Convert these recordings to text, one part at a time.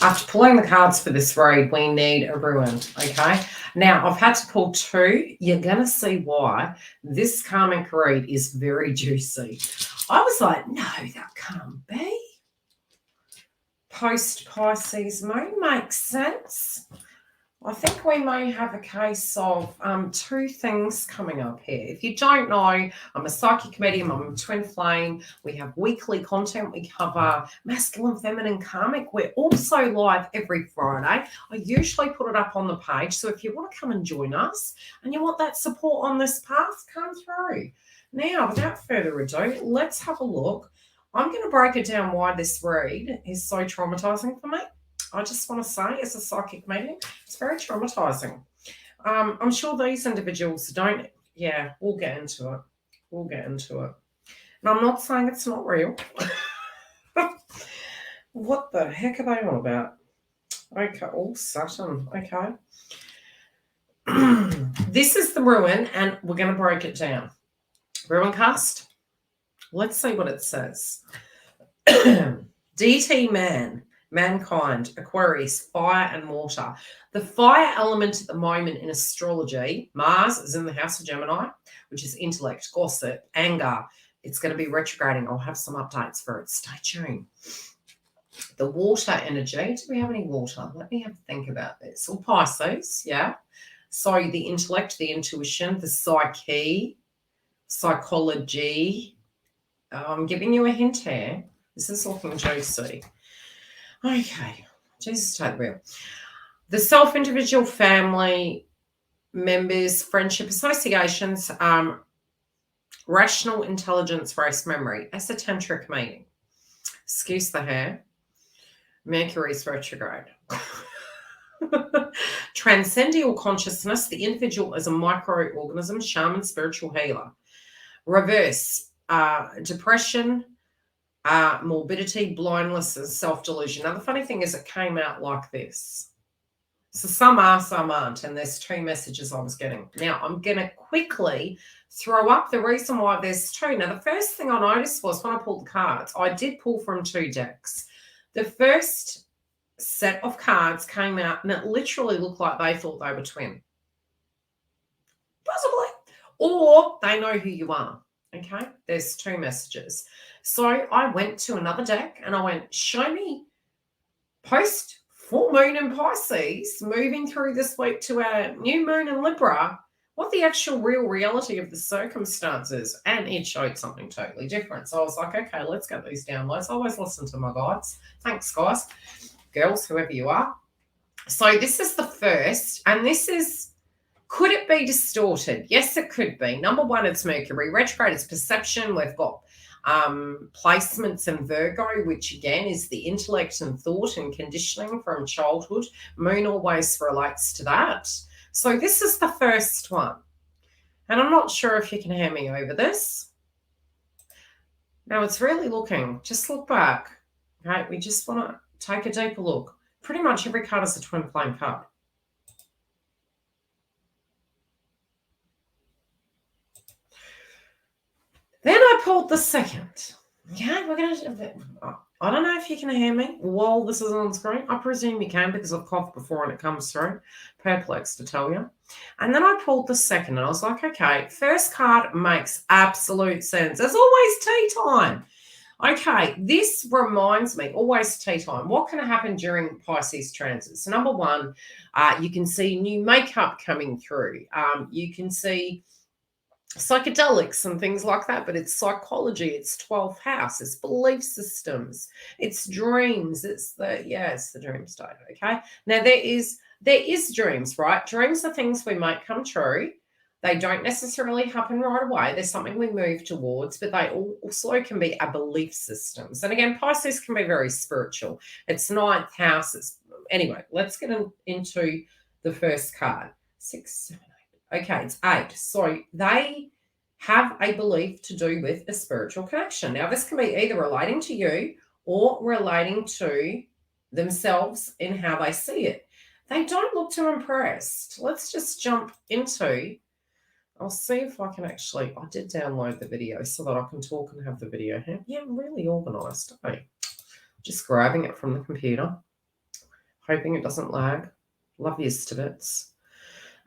After pulling the cards for this read, we need a ruin, okay? Now, I've had to pull 2. You're going to see why. This karmic read is very juicy. I was like, no, that can't be. Post-Pisces moon makes sense. I think we may have a case of 2 things coming up here. If you don't know, I'm a psychic medium, I'm a twin flame. We have weekly content. We cover masculine, feminine, karmic. We're also live every Friday. I usually put it up on the page. So if you want to come and join us and you want that support on this path, come through. Now, without further ado, let's have a look. I'm going to break it down why this read is so traumatizing for me. I just want to say, as a psychic medium, it's very traumatizing. I'm sure these individuals don't. Yeah, we'll get into it. We'll get into it. And I'm not saying it's not real. What the heck are they on about? Okay, all Saturn. Okay. This is the ruin, and we're going to break it down. Ruin cast. Let's see what it says. DT man. Mankind, Aquarius, fire and water. The fire element at the moment in astrology, Mars is in the house of Gemini, which is intellect, gossip, anger. It's going to be retrograding. I'll have some updates for it. Stay tuned. The water energy. Do we have any water? Let me have a think about this. Or Pisces, yeah. So the intellect, the intuition, the psyche, psychology. I'm giving you a hint here. This is looking juicy. Okay, Jesus, take the wheel. The self, individual, family, members, friendship, associations, rational intelligence, race, memory, esoteric meaning. Excuse the hair. Mercury's retrograde. Transcendental consciousness, the individual as a microorganism, shaman, spiritual healer. Reverse, depression, morbidity, blindness, and self-delusion. Now, the funny thing is it came out like this. So some are, some aren't, and there's 2 messages I was getting. Now, I'm going to quickly throw up the reason why there's 2. Now, the first thing I noticed was when I pulled the cards, I did pull from 2 decks. The first set of cards came out, and it literally looked like they thought they were twin. Possibly. Or they know who you are. Okay, there's 2 messages. So I went to another deck and I went, show me post full moon in Pisces, moving through this week to our new moon in Libra, what the actual real reality of the circumstances. And it showed something totally different. So I was like, okay, let's get these downloads. I always listen to my guides. Thanks, guys, girls, whoever you are. So this is the first, and this is, could it be distorted? Yes, it could be. Number 1, it's Mercury. Retrograde is perception. We've got placements in Virgo, which again is the intellect and thought and conditioning from childhood. Moon always relates to that. So this is the first one. And I'm not sure if you can hear me over this. Now it's really looking, just look back. Okay, we just want to take a deeper look. Pretty much every card is a twin flame card. Then I pulled the second. Yeah, we're going to... I don't know if you can hear me while this is on screen. I presume you can because I've coughed before and it comes through. Perplex to tell you. And then I pulled the second and I was like, okay, first card makes absolute sense. There's always tea time. Okay, this reminds me, always tea time. What can happen during Pisces transits? So number 1, you can see new makeup coming through. You can see psychedelics and things like that, but it's psychology, it's 12th house, it's belief systems, it's dreams, it's the dream state. Okay, now there is dreams, right? Dreams are things we might come true. They don't necessarily happen right away. There's something we move towards, but they also can be our belief systems. And again, Pisces can be very spiritual. It's 9th house. Anyway, let's get into the first card. 6, 7, 8. Okay, it's 8. So they have a belief to do with a spiritual connection. Now, this can be either relating to you or relating to themselves in how they see it. They don't look too impressed. Let's just jump into... I'll see if I can actually... I did download the video so that I can talk and have the video here. Yeah, I'm really organised. Just grabbing it from the computer. Hoping it doesn't lag. Love you to bits.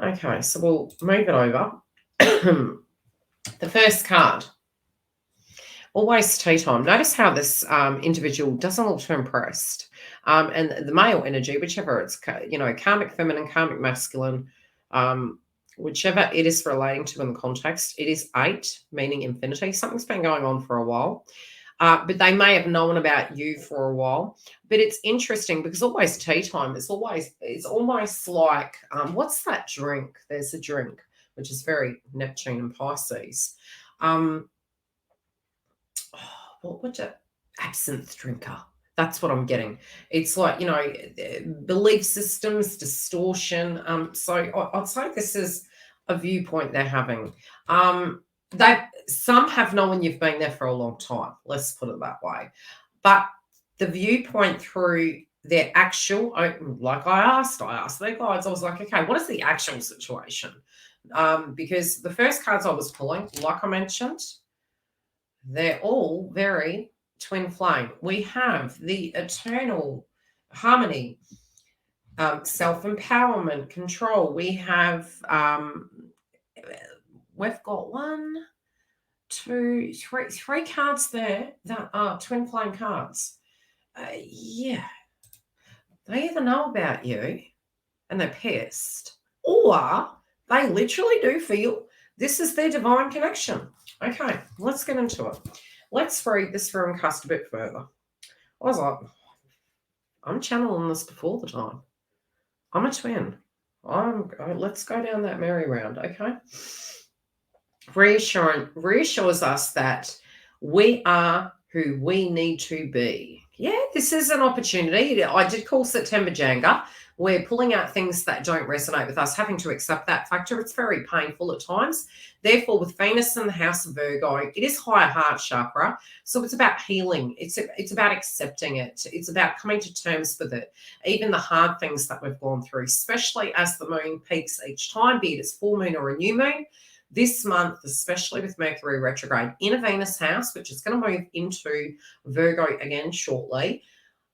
Okay, so we'll move it over. The first card. Always tea time. Notice how this individual doesn't look too impressed. And the male energy, whichever it's, karmic feminine, karmic masculine, whichever it is relating to in the context, it is 8, meaning infinity. Something's been going on for a while. But they may have known about you for a while. But it's interesting because always tea time is almost like, what's that drink? There's a drink, which is very Neptune and Pisces. What's a absinthe drinker? That's what I'm getting. It's like, belief systems, distortion. So I'd say this is a viewpoint they're having. Some have known you've been there for a long time. Let's put it that way. But the viewpoint through their actual, like I asked their guides, I was like, okay, what is the actual situation? Because the first cards I was pulling, like I mentioned, they're all very twin flame. We have the eternal harmony, self-empowerment, control. We have, we've got 1, 2, 3 cards there that are twin flame cards. Yeah. They either know about you and they're pissed, or they literally do feel this is their divine connection. Okay, let's get into it. Let's read this through and cast a bit further. I was like, I'm channeling this before the time. I'm a twin. Let's go down that merry-round, okay? Reassures us that we are who we need to be. Yeah, this is an opportunity. I did call September Janga. We're pulling out things that don't resonate with us, having to accept that factor. It's very painful at times. Therefore, with Venus in the house of Virgo, it is higher heart chakra. So it's about healing. It's about accepting it. It's about coming to terms with it. Even the hard things that we've gone through, especially as the moon peaks each time, be it it's full moon or a new moon. This month, especially with Mercury retrograde in a Venus house, which is going to move into Virgo again shortly,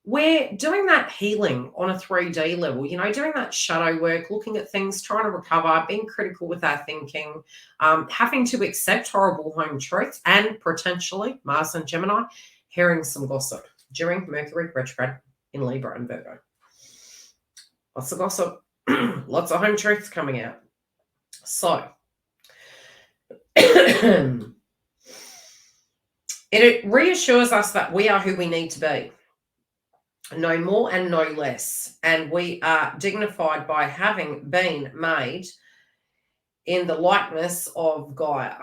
we're doing that healing on a 3D level, doing that shadow work, looking at things, trying to recover, being critical with our thinking, having to accept horrible home truths, and potentially, Mars and Gemini, hearing some gossip during Mercury retrograde in Libra and Virgo. Lots of gossip, lots of home truths coming out. So, it reassures us that we are who we need to be. No more and no less. And we are dignified by having been made in the likeness of Gaia.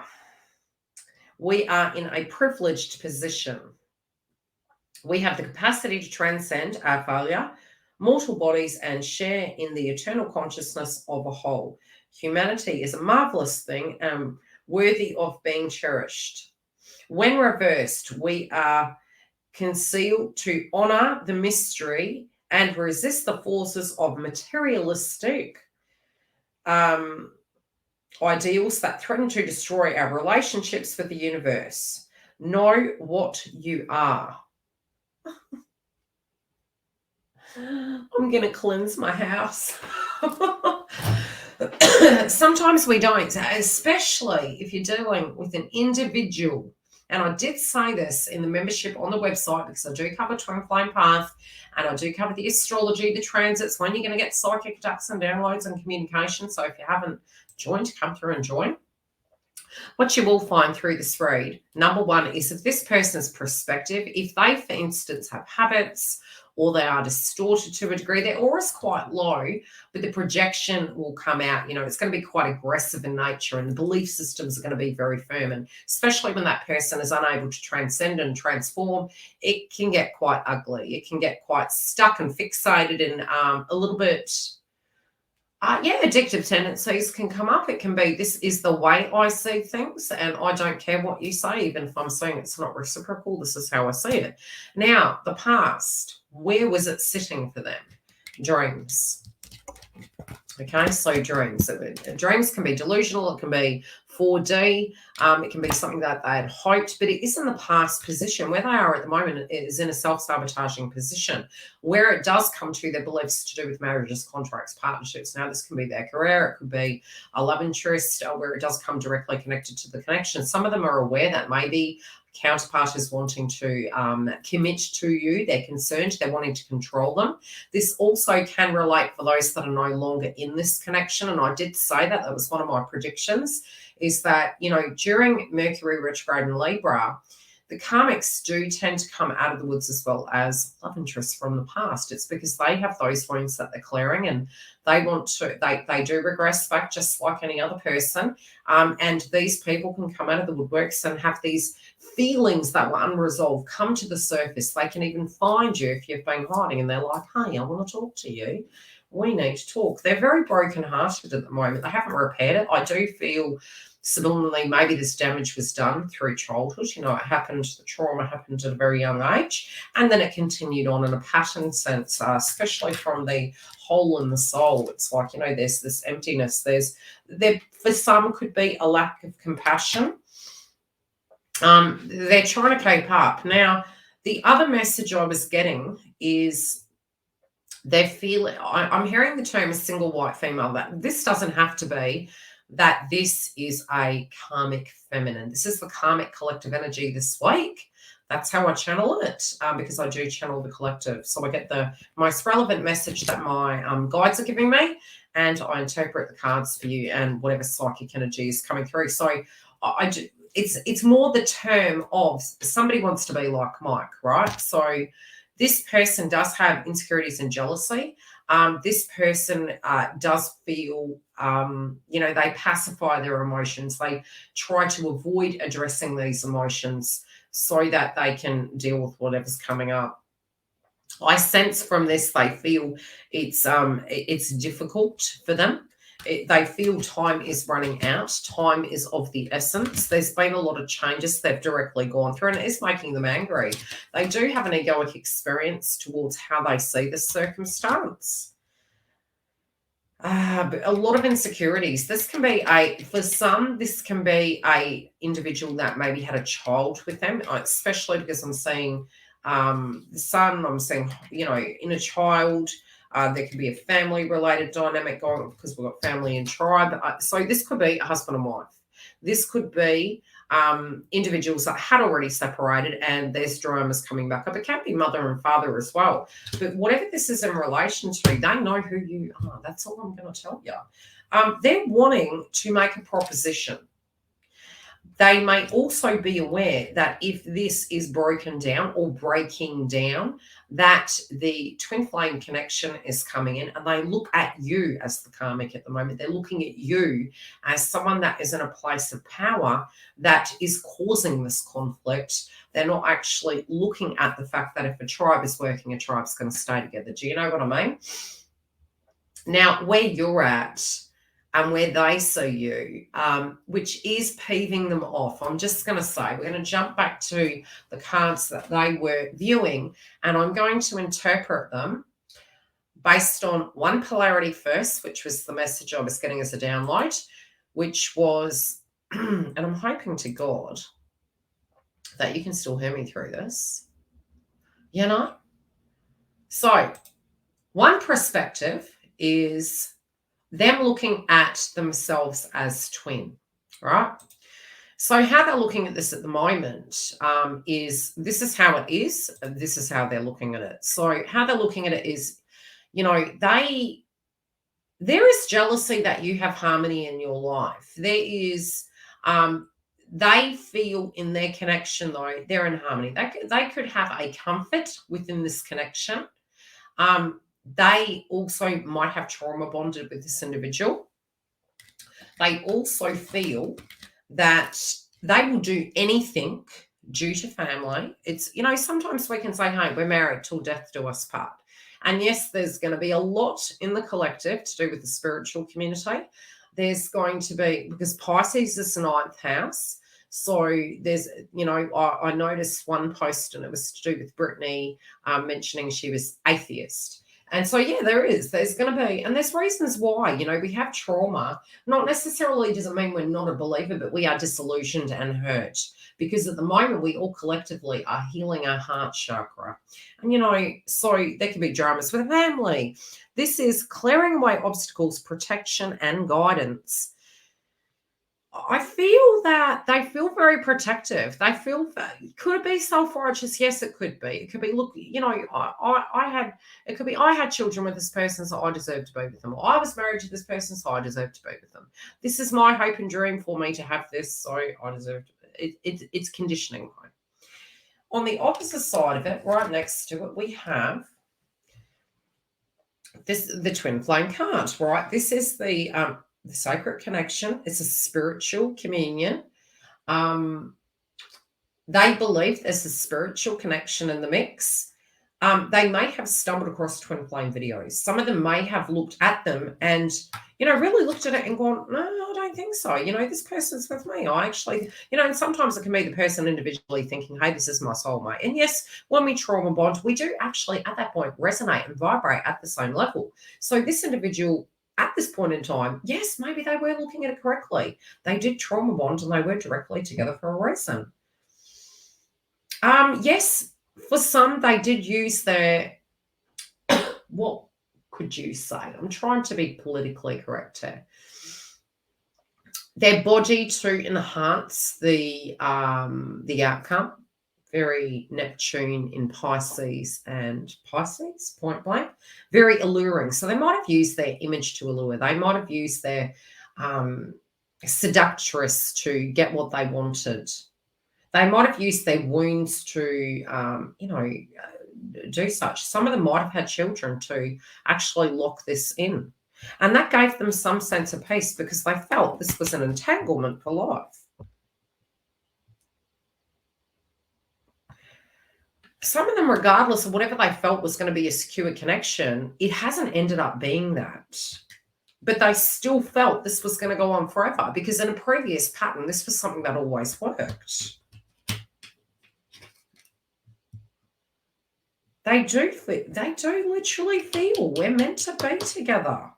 We are in a privileged position. We have the capacity to transcend our failure, mortal bodies, and share in the eternal consciousness of a whole. Humanity is a marvelous thing and worthy of being cherished. When reversed, we are concealed to honor the mystery and resist the forces of materialistic ideals that threaten to destroy our relationships with the universe. Know what you are. I'm going to cleanse my house. Sometimes we don't, especially if you're dealing with an individual. And I did say this in the membership on the website because I do cover twin flame path and I do cover the astrology, the transits, when you're going to get psychic attacks and downloads and communication. So if you haven't joined, come through and join. What you will find through this read, number one, is if this person's perspective, if they, for instance, have habits or they are distorted to a degree, their aura's quite low, but the projection will come out. It's going to be quite aggressive in nature and the belief systems are going to be very firm. And especially when that person is unable to transcend and transform, it can get quite ugly. It can get quite stuck and fixated and a little bit... addictive tendencies can come up. It can be, this is the way I see things, and I don't care what you say, even if I'm saying it's not reciprocal. This is how I see it. Now, the past, where was it sitting for them? Dreams. Okay, so dreams. Dreams can be delusional. It can be 4D. It can be something that they had hoped, but it is in the past position. Where they are at the moment is in a self-sabotaging position, where it does come to their beliefs to do with marriages, contracts, partnerships. Now, this can be their career. It could be a love interest, where it does come directly connected to the connection. Some of them are aware that maybe counterpart is wanting to commit to you. They're concerned. They're wanting to control them. This also can relate for those that are no longer in this connection. And I did say that. That was one of my predictions, is that, you know, during Mercury retrograde in Libra, the karmics do tend to come out of the woods as well as love interests from the past. It's because they have those wounds that they're clearing, and they want to, they do regress back just like any other person. And these people can come out of the woodworks and have these feelings that were unresolved come to the surface. They can even find you if you've been hiding, and they're like, hey, I want to talk to you. We need to talk. They're very brokenhearted at the moment. They haven't repaired it. I do feel subliminally maybe this damage was done through childhood. You know, it happened, the trauma happened at a very young age, and then it continued on in a pattern sense, especially from the hole in the soul. It's like, you know, there's this emptiness. There for some could be a lack of compassion. They're trying to keep up. Now, the other message I was getting is they feel, I'm hearing the term a single white female. That this doesn't have to be that this is a karmic feminine. This is the karmic collective energy this week. That's how I channel it, because I do channel the collective. So I get the most relevant message that my guides are giving me, and I interpret the cards for you and whatever psychic energy is coming through. So I do, it's more the term of somebody wants to be like Mike, right? So this person does have insecurities and jealousy. This person does feel, you know, they pacify their emotions. They try to avoid addressing these emotions so that they can deal with whatever's coming up. I sense from this they feel it's difficult for them. They feel time is running out. Time is of the essence. There's been a lot of changes they've directly gone through, and it is making them angry. They do have an egoic experience towards how they see this circumstance. But a lot of insecurities. This can be for some, this can be a individual that maybe had a child with them, especially because I'm seeing the son, I'm seeing, you know, in a child. There could be a family-related dynamic going on because we've got family and tribe. So this could be a husband and wife. This could be individuals that had already separated and there's dramas coming back up. It can be mother and father as well. But whatever this is in relation to, they know who you are. That's all I'm going to tell you. They're wanting to make a proposition. They may also be aware that if this is broken down or breaking down, that the twin flame connection is coming in, and they look at you as the karmic at the moment. They're looking at you as someone that is in a place of power that is causing this conflict. They're not actually looking at the fact that if a tribe is working, a tribe's going to stay together. Do you know what I mean? Now, where you're at and where they see you, which is peeving them off. I'm just going to say, we're going to jump back to the cards that they were viewing, and I'm going to interpret them based on one polarity first, which was the message I was getting as a download, which was, and I'm hoping to God that you can still hear me through this, you know? So one perspective is them looking at themselves as twin, right? So how they're looking at this at the moment is this is how it is, and this is how they're looking at it. So how they're looking at it is, you know, there is jealousy that you have harmony in your life. There is, they feel in their connection, though, they're in harmony. They could have a comfort within this connection. They also might have trauma bonded with this individual. They also feel that they will do anything due to family. It's, you know, sometimes we can say, hey, we're married till death do us part. And yes, there's going to be a lot in the collective to do with the spiritual community. There's going to be, because Pisces is the 9th house. So there's, you know, I noticed one post and it was to do with Brittany mentioning she was atheist. And so, yeah, there's going to be, and there's reasons why, we have trauma. Not necessarily doesn't mean we're not a believer, but we are disillusioned and hurt, because at the moment we all collectively are healing our heart chakra. And, so there can be dramas with family. This is clearing away obstacles, protection, and guidance. I feel that they feel very protective. They feel that, could it be self-righteous? Yes, it could be. It could be, look, I had children with this person, so I deserve to be with them. I was married to this person, so I deserve to be with them. This is my hope and dream for me to have this, so I deserve to. It's conditioning. On the opposite side of it, right next to it, we have the twin flame card, right? This is the sacred connection. It's a spiritual communion. They believe there's a spiritual connection in the mix. They may have stumbled across twin flame videos. Some of them may have looked at them and, really looked at it and gone, no, I don't think so. This person's with me. I actually, and sometimes it can be the person individually thinking, hey, this is my soulmate. And yes, when we trauma bond, we do actually at that point resonate and vibrate at the same level. So this individual at this point in time, yes, maybe they were looking at it correctly. They did trauma bond and they were directly together for a reason. Yes, for some, they did use their, what could you say? I'm trying to be politically correct here. Their body to enhance the outcome. Very Neptune in Pisces, point blank. Very alluring. So they might have used their image to allure. They might have used their seductress to get what they wanted. They might have used their wounds to, do such. Some of them might have had children to actually lock this in. And that gave them some sense of peace because they felt this was an entanglement for life. Some of them, regardless of whatever they felt was going to be a secure connection, it hasn't ended up being that. But they still felt this was going to go on forever because in a previous pattern, this was something that always worked. They do literally feel we're meant to be together.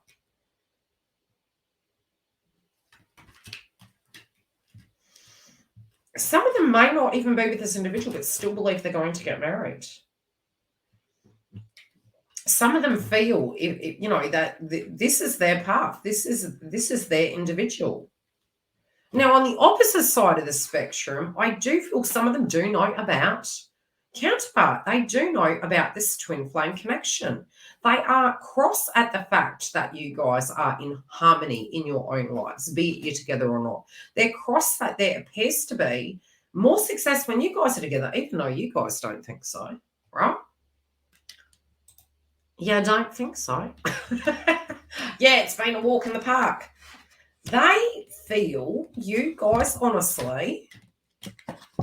Some of them may not even be with this individual, but still believe they're going to get married. Some of them feel, that this is their path. This is their individual. Now, on the opposite side of the spectrum, I do feel some of them do know about counterpart. They do know about this twin flame connection. They are cross at the fact that you guys are in harmony in your own lives, be it you're together or not. They're cross that there appears to be more success when you guys are together, even though you guys don't think so, right? Yeah, I don't think so. Yeah, it's been a walk in the park. They feel you guys honestly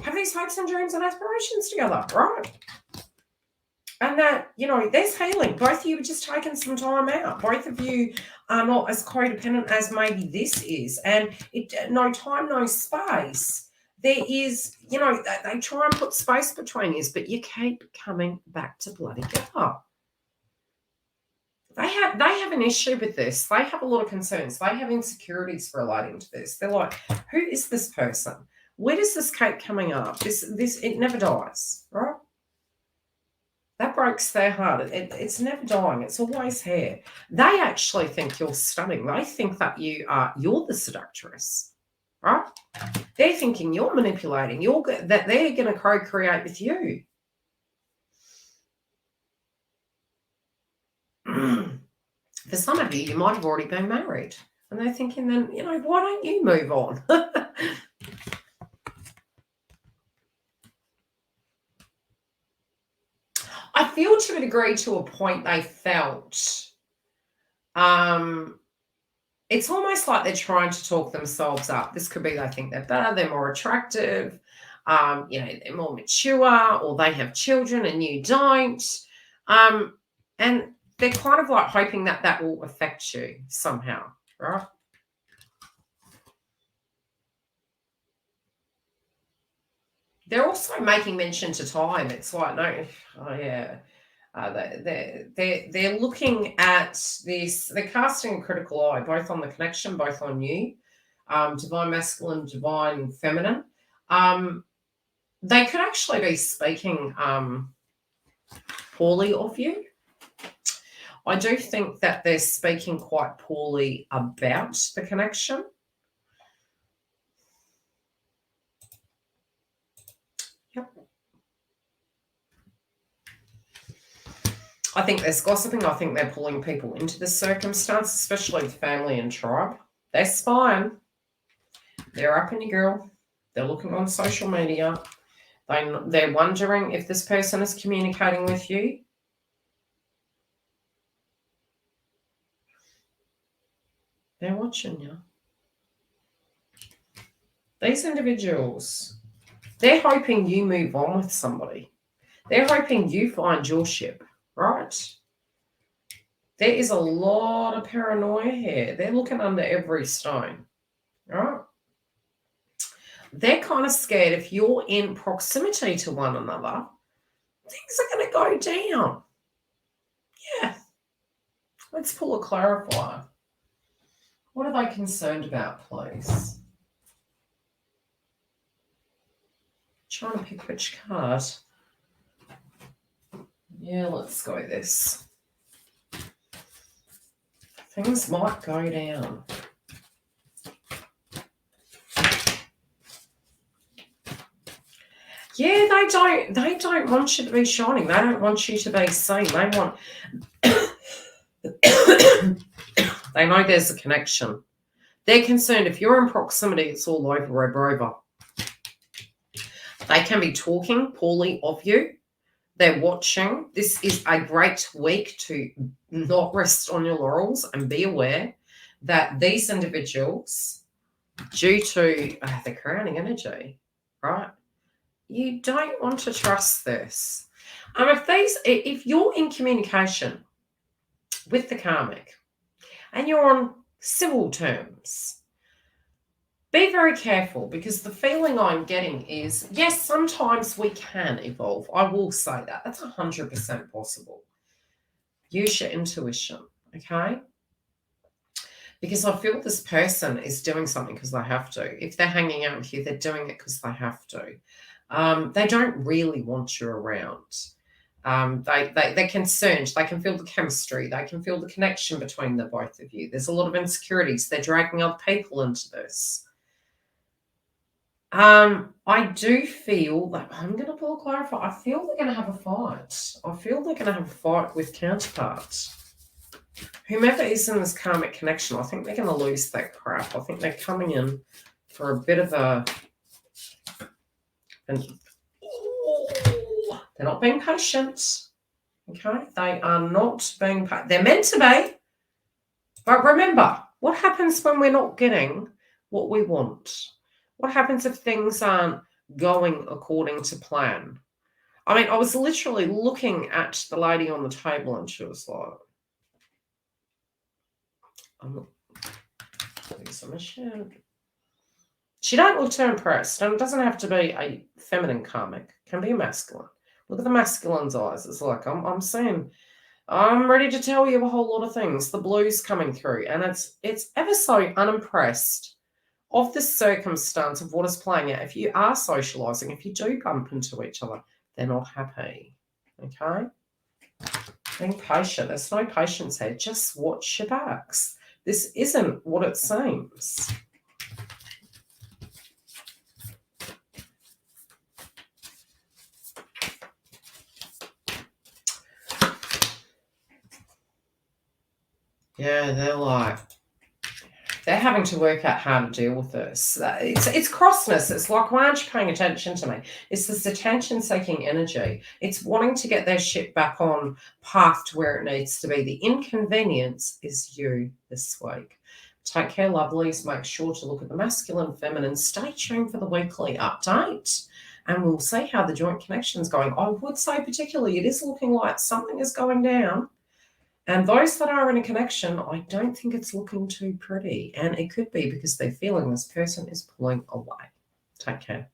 have these hopes and dreams and aspirations together, right? And that, there's healing. Both of you have just taken some time out. Both of you are not as codependent as maybe this is. And no time, no space. There is, they try and put space between you, but you keep coming back to bloody together. They have an issue with this. They have a lot of concerns. They have insecurities relating to this. They're like, who is this person? Where does this keep coming up? It never dies, right? That breaks their heart. It's never dying. It's always here. They actually think you're stunning. They think that you're the seductress, right? They're thinking you're manipulating. That they're going to co-create with you. For some of you might have already been married. And they're thinking then, why don't you move on? I feel to a degree, to a point, they felt it's almost like they're trying to talk themselves up. This could be they think they're better, they're more attractive, they're more mature, or they have children and you don't. And they're kind of like hoping that will affect you somehow, right? They're also making mention to time. It's like, no, oh yeah. They're looking at this. They're casting a critical eye, both on the connection, both on you, divine masculine, divine feminine. They could actually be speaking poorly of you. I do think that they're speaking quite poorly about the connection. Yep. I think there's gossiping. I think they're pulling people into the circumstance, especially with family and tribe. They're spying. They're up in your girl. They're looking on social media. They're wondering if this person is communicating with you. They're watching you. These individuals, they're hoping you move on with somebody. They're hoping you find your ship, right? There is a lot of paranoia here. They're looking under every stone, right? They're kind of scared if you're in proximity to one another, things are going to go down. Yeah. Let's pull a clarifier. What are they concerned about, please? Trying to pick which card. Yeah, let's go this. Things might go down. Yeah, they don't want you to be shining. They don't want you to be seen. They want they know there's a connection. They're concerned if you're in proximity, it's all over. They can be talking poorly of you. They're watching. This is a great week to not rest on your laurels and be aware that these individuals, due to the crowning energy, right? You don't want to trust this. If you're in communication with the karmic and you're on civil terms, be very careful, because the feeling I'm getting is, yes, sometimes we can evolve. I will say that. That's 100% possible. Use your intuition, okay? Because I feel this person is doing something because they have to. If they're hanging out with you, they're doing it because they have to. They don't really want you around. They're concerned. They can feel the chemistry. They can feel the connection between the both of you. There's a lot of insecurities. They're dragging other people into this. I do feel that I'm going to pull a clarify. I feel they're going to have a fight. I feel they're going to have a fight with counterparts. Whomever is in this karmic connection, I think they're going to lose that crap. I think they're coming in for a bit of a... they're not being patient. Okay? They are not being patient. They're meant to be. But remember, what happens when we're not getting what we want? What happens if things aren't going according to plan? I mean, I was literally looking at the lady on the table and she was like, she don't look too impressed. And it doesn't have to be a feminine karmic. It can be a masculine. Look at the masculine's eyes. It's like, I'm ready to tell you a whole lot of things. The blue's coming through. And it's ever so unimpressed of the circumstance of what is playing out. If you are socializing, if you do bump into each other, they're not happy. Okay? Being patient. There's no patience here. Just watch your backs. This isn't what it seems. Yeah, they're having to work out how to deal with this. It's crossness. It's like, why aren't you paying attention to me? It's this attention-seeking energy. It's wanting to get their shit back on path to where it needs to be. The inconvenience is you this week. Take care, lovelies. Make sure to look at the masculine, feminine. Stay tuned for the weekly update. And we'll see how the joint connection is going. I would say particularly it is looking like something is going down. And those that are in a connection, I don't think it's looking too pretty. And it could be because they're feeling this person is pulling away. Take care.